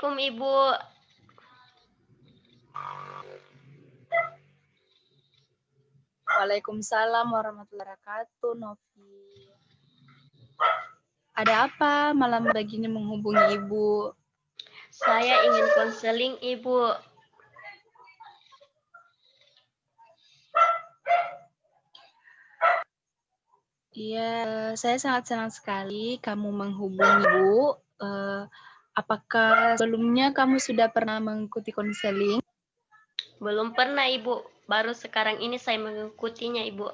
Assalamualaikum Ibu. Waalaikumsalam warahmatullahi wabarakatuh, Novi. Ada apa malam begini menghubungi Ibu? Saya ingin konseling Ibu. Iya, saya sangat senang sekali kamu menghubungi Ibu. Apakah sebelumnya kamu sudah pernah mengikuti konseling? Belum pernah Ibu, baru sekarang ini saya mengikutinya Ibu.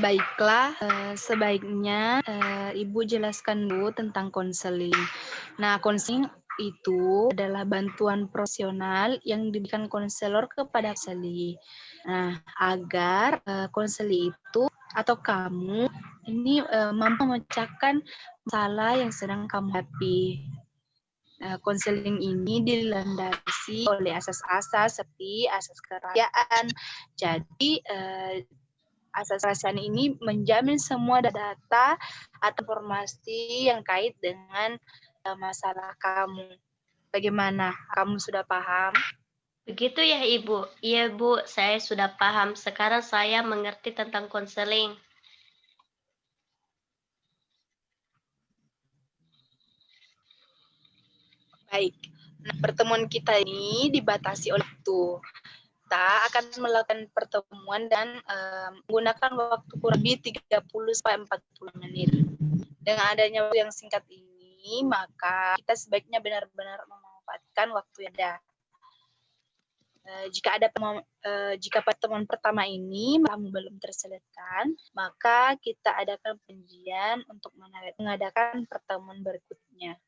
Baiklah, sebaiknya Ibu jelaskan dulu tentang konseling. Nah, konseling itu adalah bantuan profesional yang diberikan konselor kepada konseli. Nah, agar konseli itu atau kamu ini mampu memecahkan masalah yang sedang kamu hadapi. Konseling ini dilandasi oleh asas-asas seperti asas kerahasiaan. Jadi, asas kerahasiaan ini menjamin semua data atau informasi yang kait dengan masalah kamu. Bagaimana? Kamu sudah paham? Begitu ya Ibu? Iya Bu, saya sudah paham. Sekarang saya mengerti tentang konseling. Baik. Nah, pertemuan kita ini dibatasi oleh itu. Kita akan melakukan pertemuan dan menggunakan waktu kurang lebih 30-40 menit. Dengan adanya waktu yang singkat ini, maka kita sebaiknya benar-benar memanfaatkan waktu yang ada. Jika pertemuan pertama ini kamu belum terselesaikan, maka kita adakan penjian untuk mengadakan pertemuan berikutnya.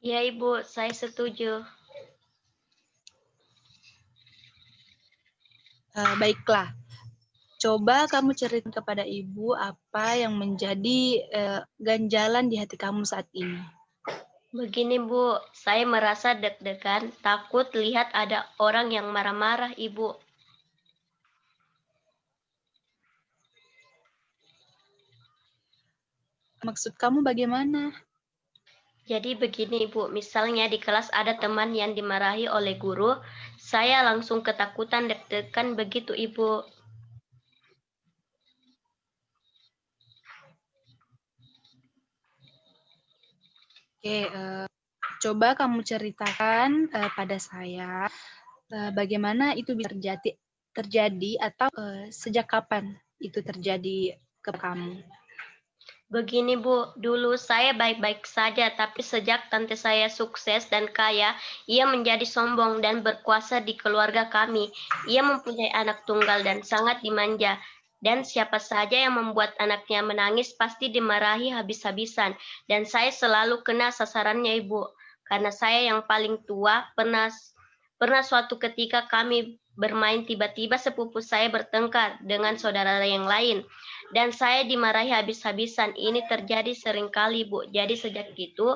Iya Ibu, saya setuju. Baiklah, coba kamu cerita kepada Ibu apa yang menjadi ganjalan di hati kamu saat ini. Begini Bu, saya merasa deg-degan, takut lihat ada orang yang marah-marah Ibu. Maksud kamu bagaimana? Jadi begini Ibu, misalnya di kelas ada teman yang dimarahi oleh guru, saya langsung ketakutan deg-degan begitu Ibu. Oke, coba kamu ceritakan pada saya bagaimana itu bisa terjadi atau sejak kapan itu terjadi ke kamu. Begini Bu, dulu saya baik-baik saja, tapi sejak tante saya sukses dan kaya, ia menjadi sombong dan berkuasa di keluarga kami. Ia mempunyai anak tunggal dan sangat dimanja. Dan siapa saja yang membuat anaknya menangis pasti dimarahi habis-habisan. Dan saya selalu kena sasarannya Ibu. Karena saya yang paling tua, pernah suatu ketika kami bermain tiba-tiba sepupu saya bertengkar dengan saudara yang lain. Dan saya dimarahi habis-habisan. Ini terjadi sering kali, Bu. Jadi sejak itu,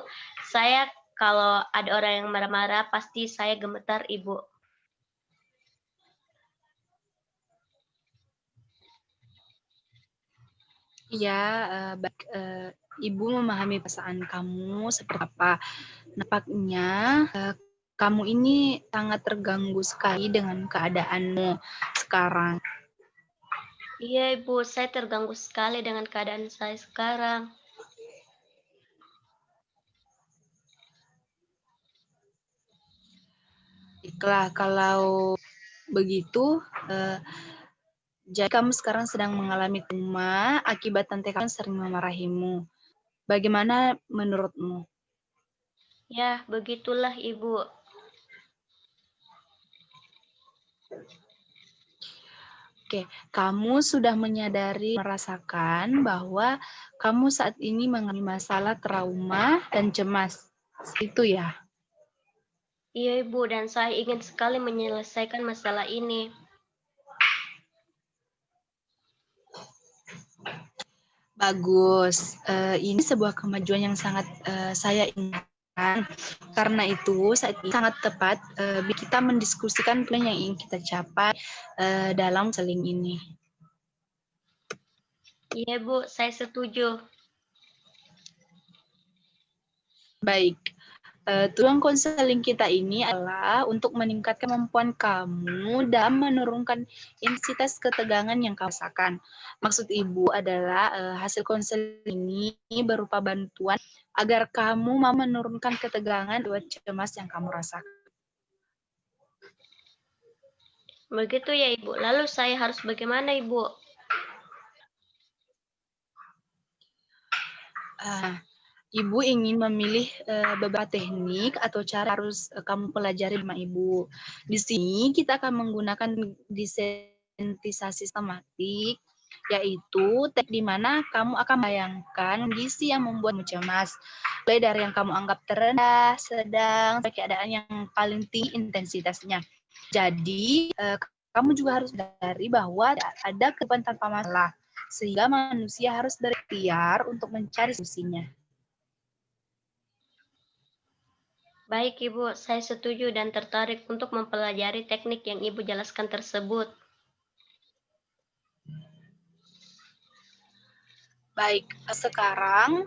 saya kalau ada orang yang marah-marah, pasti saya gemetar, Ibu. Iya, baik, Ibu memahami perasaan kamu seperti apa. Nampaknya kamu ini sangat terganggu sekali dengan keadaanmu sekarang. Iya, Ibu. Saya terganggu sekali dengan keadaan saya sekarang. Baiklah, kalau begitu, jadi kamu sekarang sedang mengalami trauma akibat tante kamu sering memarahimu. Bagaimana menurutmu? Ya, begitulah, Ibu. Oke, kamu sudah merasakan bahwa kamu saat ini mengalami masalah trauma dan cemas. Itu ya? Iya, Ibu. Dan saya ingin sekali menyelesaikan masalah ini. Bagus. Ini sebuah kemajuan yang sangat saya inginkan. Karena itu saat ini sangat tepat kita mendiskusikan plan yang ingin kita capai dalam seling ini. Iya, Bu. Saya setuju. Baik. Tujuan konseling kita ini adalah untuk meningkatkan kemampuan kamu dan menurunkan intensitas ketegangan yang kamu rasakan. Maksud Ibu adalah hasil konseling ini berupa bantuan agar kamu mau menurunkan ketegangan dan cemas yang kamu rasakan. Begitu ya, Ibu. Lalu saya harus bagaimana, Ibu? Ibu ingin memilih beberapa teknik atau cara harus kamu pelajari sama Ibu. Di sini kita akan menggunakan desensitisasi sistematik, yaitu teknik di mana kamu akan bayangkan kondisi yang membuatmu cemas, mulai dari yang kamu anggap terendah, sedang, sampai keadaan yang paling tinggi intensitasnya. Jadi, kamu juga harus sadari bahwa ada kehidupan tanpa masalah, sehingga manusia harus berikhtiar untuk mencari solusinya. Baik, Ibu. Saya setuju dan tertarik untuk mempelajari teknik yang Ibu jelaskan tersebut. Baik, sekarang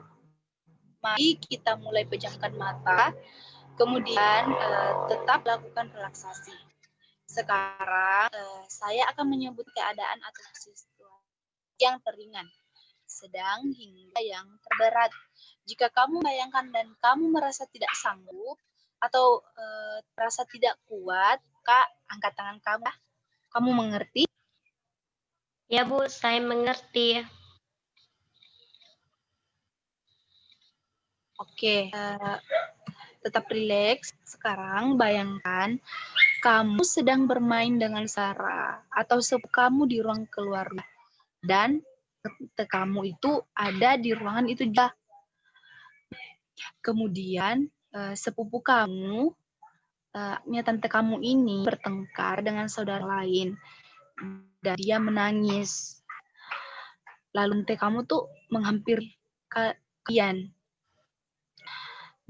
mari kita mulai pejamkan mata, kemudian tetap lakukan relaksasi. Sekarang saya akan menyebut keadaan atau situasi yang teringan, sedang hingga yang terberat. Jika kamu bayangkan dan kamu merasa tidak sanggup atau merasa tidak kuat, Kak, angkat tangan kamu. Kamu mengerti? Ya, Bu, saya mengerti. Oke, tetap rileks. Sekarang bayangkan kamu sedang bermain dengan Sarah atau sepupu kamu di ruang keluarga dan kamu itu ada di ruangan itu juga. Kemudian sepupu kamu, tante kamu ini bertengkar dengan saudara lain dan dia menangis. Lalu tante kamu tuh menghampiri kalian.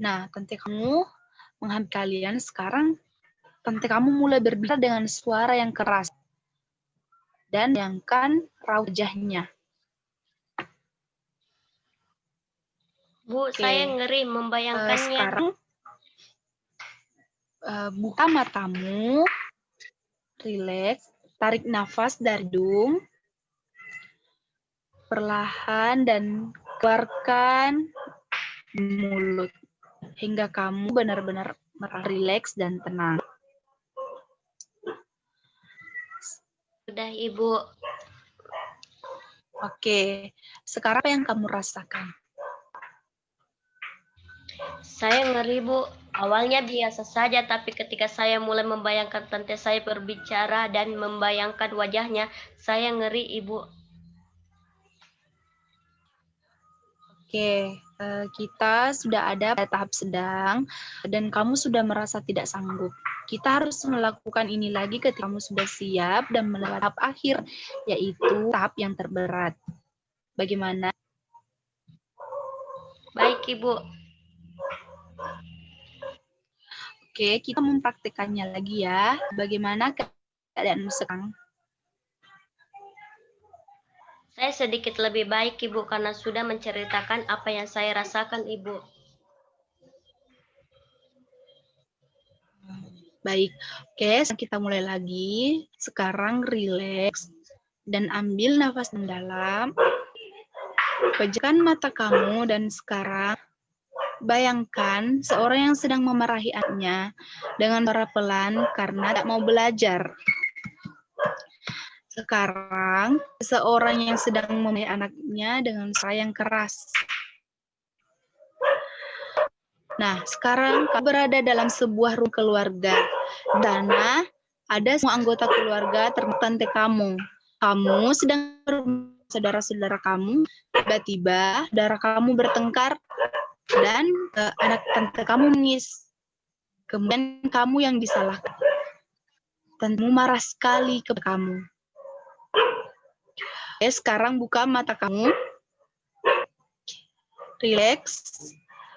Nah, tante kamu menghampiri kalian. Sekarang tante kamu mulai berbicara dengan suara yang keras dan bayangkan raut wajahnya. Bu, saya ngeri membayangkannya. Sekarang buka matamu, rileks, tarik nafas dari hidung, perlahan dan keluarkan mulut hingga kamu benar-benar rileks dan tenang. Sudah, Ibu. Oke, sekarang apa yang kamu rasakan? Saya ngeri, Bu. Awalnya biasa saja, tapi ketika saya mulai membayangkan tante saya berbicara dan membayangkan wajahnya, saya ngeri, Ibu. Oke, kita sudah ada pada tahap sedang dan kamu sudah merasa tidak sanggup. Kita harus melakukan ini lagi ketika kamu sudah siap dan melewati tahap akhir, yaitu tahap yang terberat. Bagaimana? Baik, Ibu. Oke, kita mempraktekannya lagi ya. Bagaimana keadaanmu sekarang? Saya sedikit lebih baik, Ibu, karena sudah menceritakan apa yang saya rasakan, Ibu. Baik, oke, kita mulai lagi. Sekarang rileks dan ambil nafas mendalam. Pejamkan mata kamu dan sekarang bayangkan seorang yang sedang memarahi anaknya dengan suara pelan karena tak mau belajar. Sekarang, seseorang yang sedang memarahi anaknya dengan suara yang keras. Nah, sekarang kamu berada dalam sebuah rumah keluarga. Di sana ada semua anggota keluarga termasuk tante kamu. Kamu sedang saudara-saudara kamu, tiba-tiba saudara kamu bertengkar dan anak tante kamu menangis. Kemudian kamu yang disalahkan. Tantemu marah sekali ke kamu. Oke, sekarang buka mata kamu. Rileks.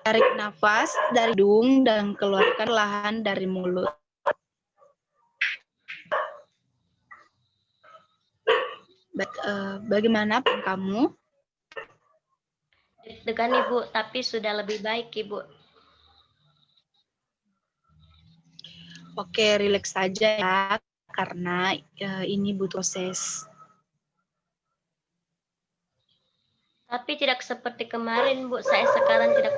Tarik nafas dari hidung dan keluarkan perlahan dari mulut. Bagaimana kamu? Deg-degan, Ibu, tapi sudah lebih baik, Ibu. Oke, rileks saja ya, karena ini butuh proses. Tapi tidak seperti kemarin, Bu. Saya sekarang tidak.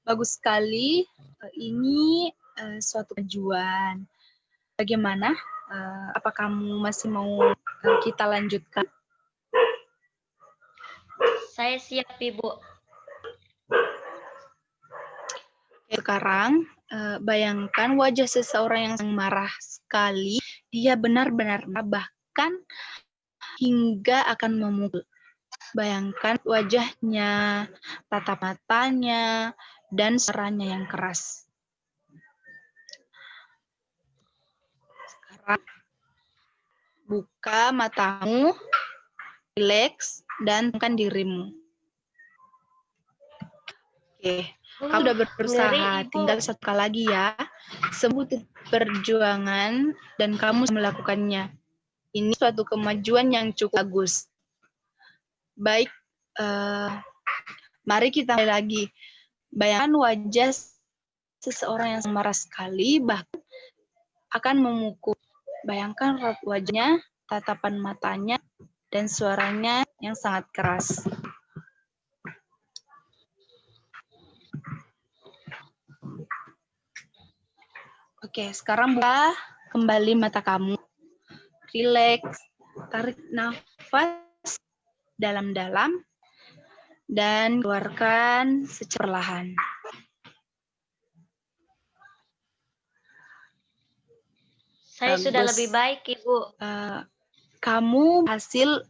Bagus sekali. Ini suatu tujuan. Bagaimana? Apa kamu masih mau kita lanjutkan? Saya siap, Ibu. Sekarang, bayangkan wajah seseorang yang marah sekali. Dia benar-benar bahkan hingga akan memukul. Bayangkan wajahnya, tatap matanya, dan suaranya yang keras. Sekarang, buka matamu, rileks, dan temukan dirimu. Oke, kamu sudah berusaha. Ngeri, Ibu. Tinggal satu kali lagi ya. Semua perjuangan dan kamu melakukannya. Ini suatu kemajuan yang cukup bagus. Baik, mari kita mulai lagi. Bayangkan wajah seseorang yang marah sekali, bahkan akan memukul. Bayangkan raut wajahnya, tatapan matanya, dan suaranya yang sangat keras. Oke, sekarang buka kembali mata kamu. Rileks, tarik nafas dalam-dalam, dan keluarkan secara perlahan. Saya sudah Bagus. lebih baik, Ibu. Kamu berhasil